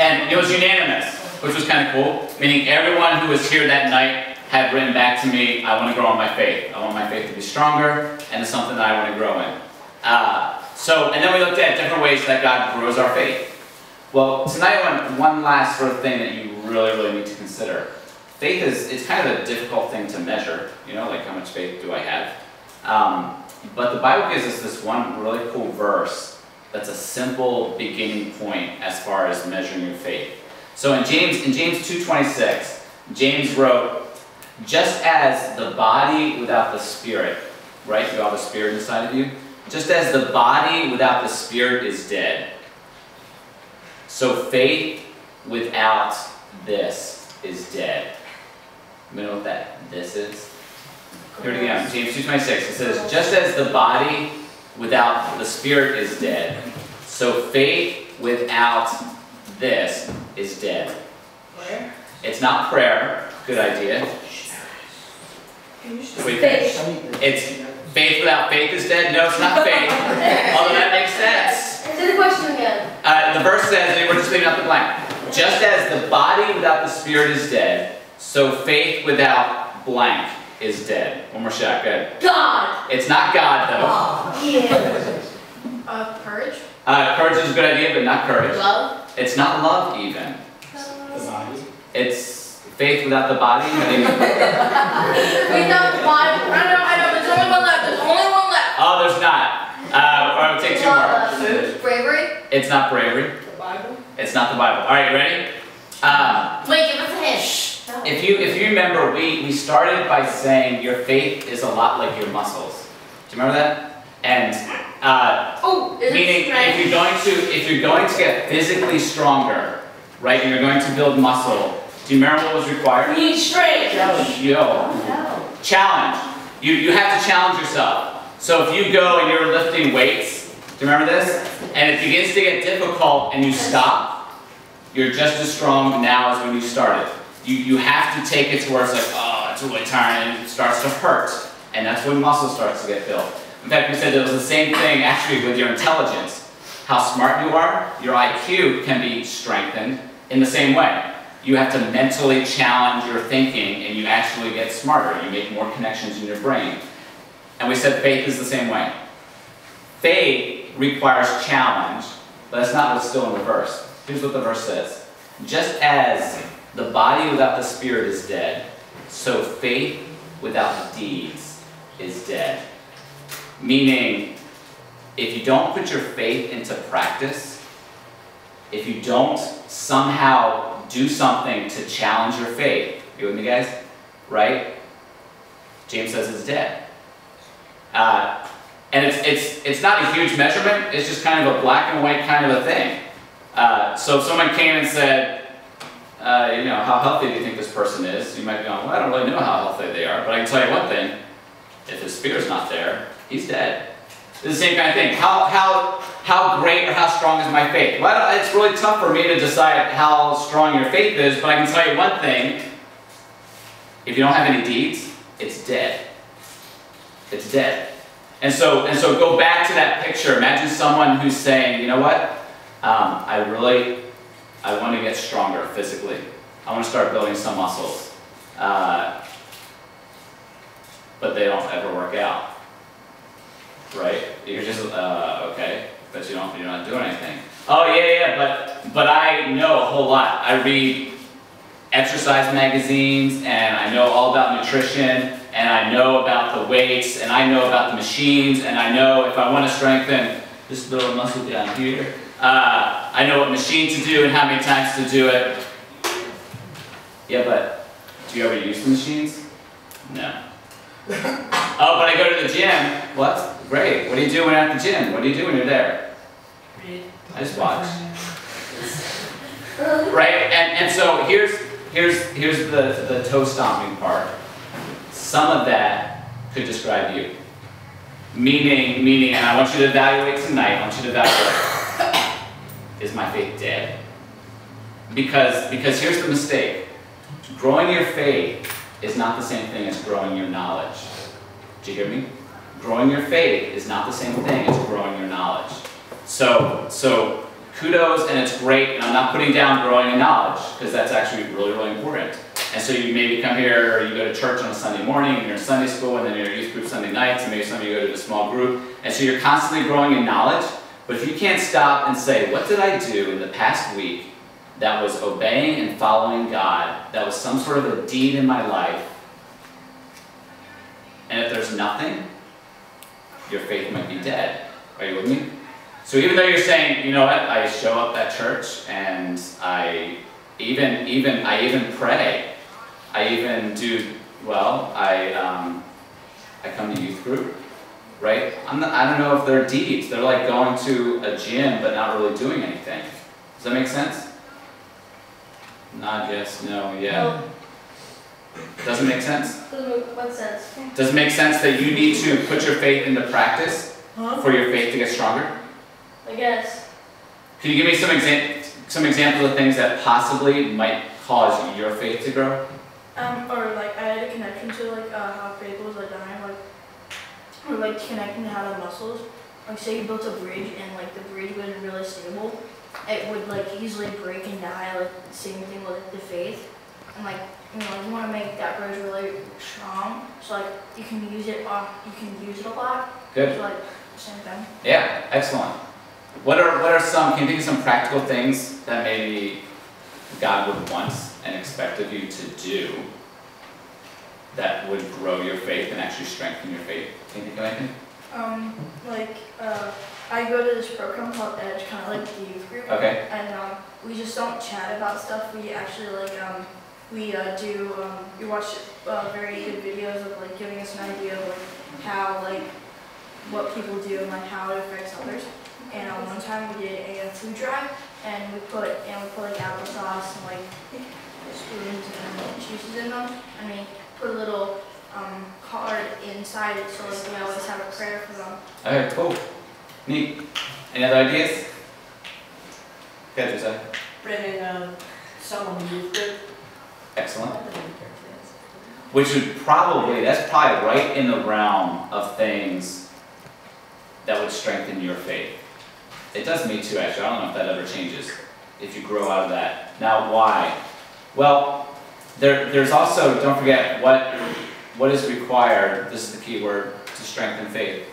And it was unanimous, which was kind of cool, meaning everyone who was here that night had written back to me, I want to grow in my faith. I want my faith to be stronger, and it's something that I want to grow in. And then we looked at different ways that God grows our faith. Well, tonight I want one last sort of thing that you really need to consider. Faith it's kind of a difficult thing to measure, you know, like how much faith do I have? But the Bible gives us this one really cool verse that's a simple beginning point as far as measuring your faith. So in James 2:26, James wrote, just as the body without the spirit, right? You have the spirit inside of you. Just as the body without the spirit is dead, so faith without this is dead. You know what this is? Here it again, James 2:26. It says, just as the body without the spirit is dead, so faith without this is dead. Where? It's not prayer. Good idea. It's faith without faith is dead? No, it's not faith. Although that makes sense. Answer the question again. The verse says, and we're just leaving out the blank. Just as the body without the spirit is dead, so faith without blank is dead. One more shot, good. God! It's not God, though. Oh, yeah. Courage? Courage is a good idea, but not courage. Love? It's not love, even. The body. It's faith without the body. Without the body. I know. There's only one left. There's only one left. Oh, there's not. I'll take two more. Food? Bravery? It's not bravery. The Bible. It's not the Bible. All right, ready? Wait, give us a hint. If you remember, we started by saying your faith is a lot like your muscles. Do you remember that? And meaning if you're going to get physically stronger, right, and you're going to build muscle, do you remember what was required? We need strength. Challenge. You have to challenge yourself. So if you go and you're lifting weights, do you remember this? And it begins to get difficult and you stop, you're just as strong now as when you started. You have to take it to where it's like, oh, it's really tiring, and it starts to hurt. And that's when muscle starts to get built. In fact, we said it was the same thing actually with your intelligence. How smart you are, your IQ can be strengthened in the same way. You have to mentally challenge your thinking and you actually get smarter. You make more connections in your brain. And we said faith is the same way. Faith requires challenge, but that's not what's still in the verse. Here's what the verse says. Just as the body without the spirit is dead, so faith without deeds is dead. Meaning, if you don't put your faith into practice, if you don't somehow do something to challenge your faith, you with me guys? Right? James says it's dead. And it's not a huge measurement, it's just kind of a black and white kind of a thing. So if someone came and said, you know, how healthy do you think this person is? You might be going, well, I don't really know how healthy they are, but I can tell you one thing, if his spirit's not there, he's dead. It's the same kind of thing. How great or how strong is my faith? Well, it's really tough for me to decide how strong your faith is, but I can tell you one thing, if you don't have any deeds, it's dead. It's dead. And so go back to that picture. Imagine someone who's saying, you know what, I want to get stronger physically. I want to start building some muscles. But they don't ever work out. Right? You're just, okay, but you're not doing anything. Oh yeah, but I know a whole lot. I read exercise magazines, and I know all about nutrition, and I know about the weights, and I know about the machines, and I know if I want to strengthen this little muscle down here, I know what machine to do and how many times to do it. Yeah, but do you ever use the machines? No. Oh, but I go to the gym. What? Great. What do you do when you're at the gym? What do you do when you're there? Read. I just watch. Right? And so here's the toe stomping part. Some of that could describe you. Meaning, and I want you to evaluate tonight, I want you to evaluate, is my faith dead? Because here's the mistake. Growing your faith is not the same thing as growing your knowledge. Did you hear me? Growing your faith is not the same thing as growing your knowledge. So kudos, and it's great, and I'm not putting down growing in knowledge, because that's actually really, really important. And so you maybe come here, or you go to church on a Sunday morning, and you're in Sunday school, and then you're in youth group Sunday nights, and maybe some of you go to a small group, and so you're constantly growing in knowledge. But if you can't stop and say, what did I do in the past week that was obeying and following God, that was some sort of a deed in my life, and if there's nothing, your faith might be dead. Are you with me? So even though you're saying, you know what, I show up at church, and I even pray, I even do, well, I come to youth group, right? I don't know if they're deeds. They're like going to a gym but not really doing anything. Does that make sense? Nod, yes, no, yeah. Doesn't make sense? What sense? Does it make sense that you need to put your faith into practice for your faith to get stronger? I guess. Can you give me some examples of things that possibly might cause your faith to grow? Or like I had a connection to like how faith was like dying, or like connecting to how the muscles. Like say you built a bridge and like the bridge wasn't really stable, it would like easily break and die. Like same thing with the faith, and like you want to make that bridge really strong, so like you can use it a lot. Good. So like same thing. Yeah, excellent. What are some? Can you think of some practical things that maybe God would want and expect of you to do that would grow your faith and actually strengthen your faith? Can you think of anything? I go to this program called Edge, kind of like the youth group. Okay. And we just don't chat about stuff. We actually like we watch very good videos of like giving us an idea of like how like what people do and like how it affects others. And one time we did a food drive, and we put like applesauce and like spoons and juices in them, and we put a little card inside it, so like we always have a prayer for them. Okay, cool, neat. Any other ideas? Go ahead, Josiah. Bringing someone in youth group. Excellent. Which would that's probably right in the realm of things that would strengthen your faith. It does me too, actually. I don't know if that ever changes, if you grow out of that. Now, why? Well, there's also, don't forget, what is required, this is the key word, to strengthen faith?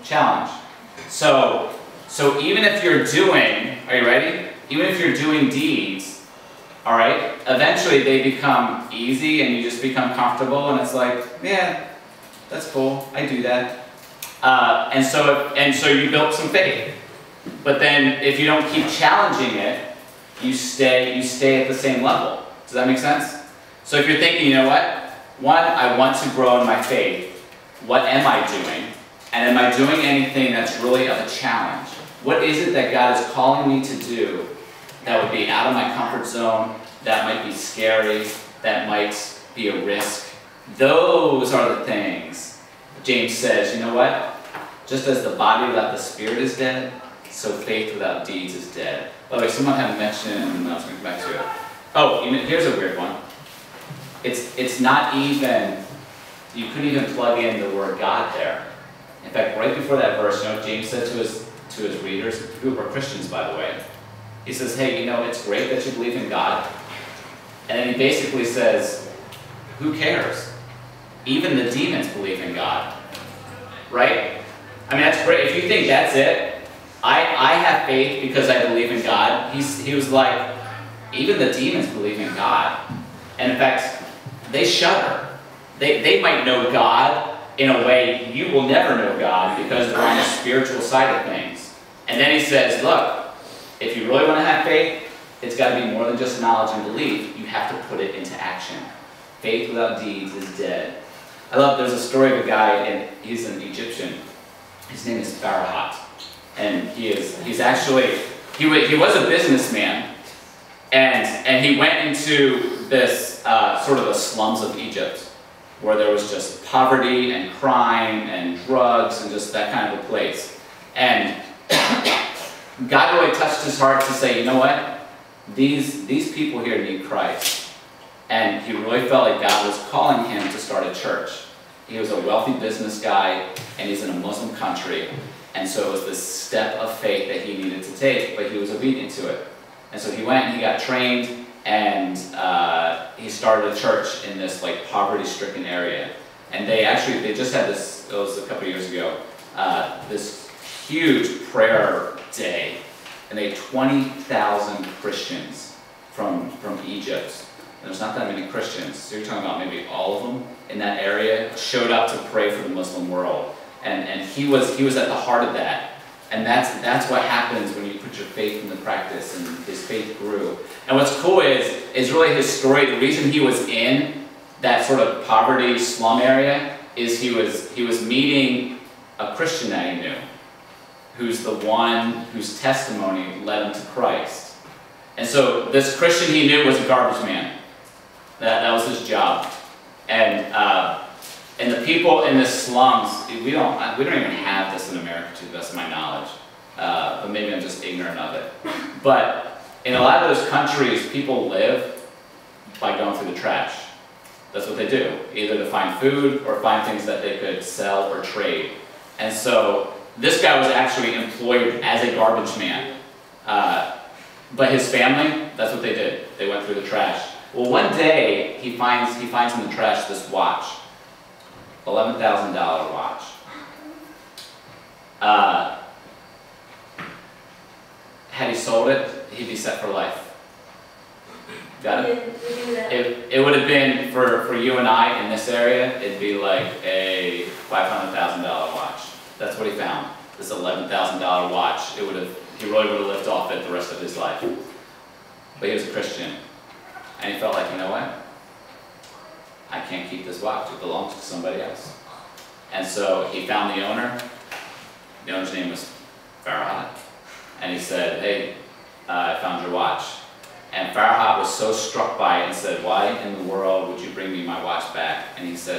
Challenge. So even if you're doing, are you ready? Even if you're doing deeds, all right, eventually they become easy and you just become comfortable, and it's like, yeah, that's cool, I do that. And so you built some faith. But then if you don't keep challenging it, you stay at the same level. Does that make sense? So if you're thinking, you know what? One, I want to grow in my faith. What am I doing? And am I doing anything that's really of a challenge? What is it that God is calling me to do that would be out of my comfort zone, that might be scary, that might be a risk? Those are the things. James says, you know what? Just as the body without the spirit is dead, so faith without deeds is dead. By the way, someone had mentioned, I was going to come back to it. Oh, here's a weird one. It's not even, you couldn't even plug in the word God there. In fact, right before that verse, you know what James said to his readers, who were Christians, by the way. He says, hey, you know, it's great that you believe in God. And then he basically says, who cares? Even the demons believe in God. Right? I mean, that's great. If you think that's it, I have faith because I believe in God. He was like, even the demons believe in God. And in fact, they shudder. They might know God in a way you will never know God because they're on the spiritual side of things. And then he says, look, if you really want to have faith, it's got to be more than just knowledge and belief. You have to put it into action. Faith without deeds is dead. There's a story of a guy, and he's an Egyptian. His name is Pharaoh. And he was a businessman, and he went into this sort of the slums of Egypt, where there was just poverty and crime and drugs and just that kind of a place. And God really touched his heart to say, you know what? These people here need Christ. And he really felt like God was calling him to start a church. He was a wealthy business guy, and he's in a Muslim country. And so it was this step of faith that he needed to take, but he was obedient to it. And so he went and he got trained, and he started a church in this like poverty-stricken area. And they just had this, it was a couple of years ago, this huge prayer day. And they had 20,000 Christians from Egypt. And there's not that many Christians, so you're talking about maybe all of them in that area, showed up to pray for the Muslim world. And he was at the heart of that. And that's what happens when you put your faith into practice, and his faith grew. And what's cool is really his story. The reason he was in that sort of poverty slum area is he was meeting a Christian that he knew, who's the one whose testimony led him to Christ. And so this Christian he knew was a garbage man. That was his job. And the people in the slums, we don't even have this in America to the best of my knowledge. But maybe I'm just ignorant of it. But in a lot of those countries, people live by going through the trash. That's what they do, either to find food or find things that they could sell or trade. And so this guy was actually employed as a garbage man. But his family, that's what they did. They went through the trash. Well, one day, he finds in the trash this watch. $11,000 watch. Had he sold it, he'd be set for life. Got it? It would have been, for you and I in this area, it'd be like a $500,000 watch. That's what he found. This $11,000 watch. He really would have lived off it the rest of his life. But he was a Christian. And he felt like, you know what? I can't keep this watch. It belongs to somebody else. And so he found the owner. The owner's name was Farhat. And he said, hey, I found your watch. And Farhat was so struck by it and said, why in the world would you bring me my watch back? And he said,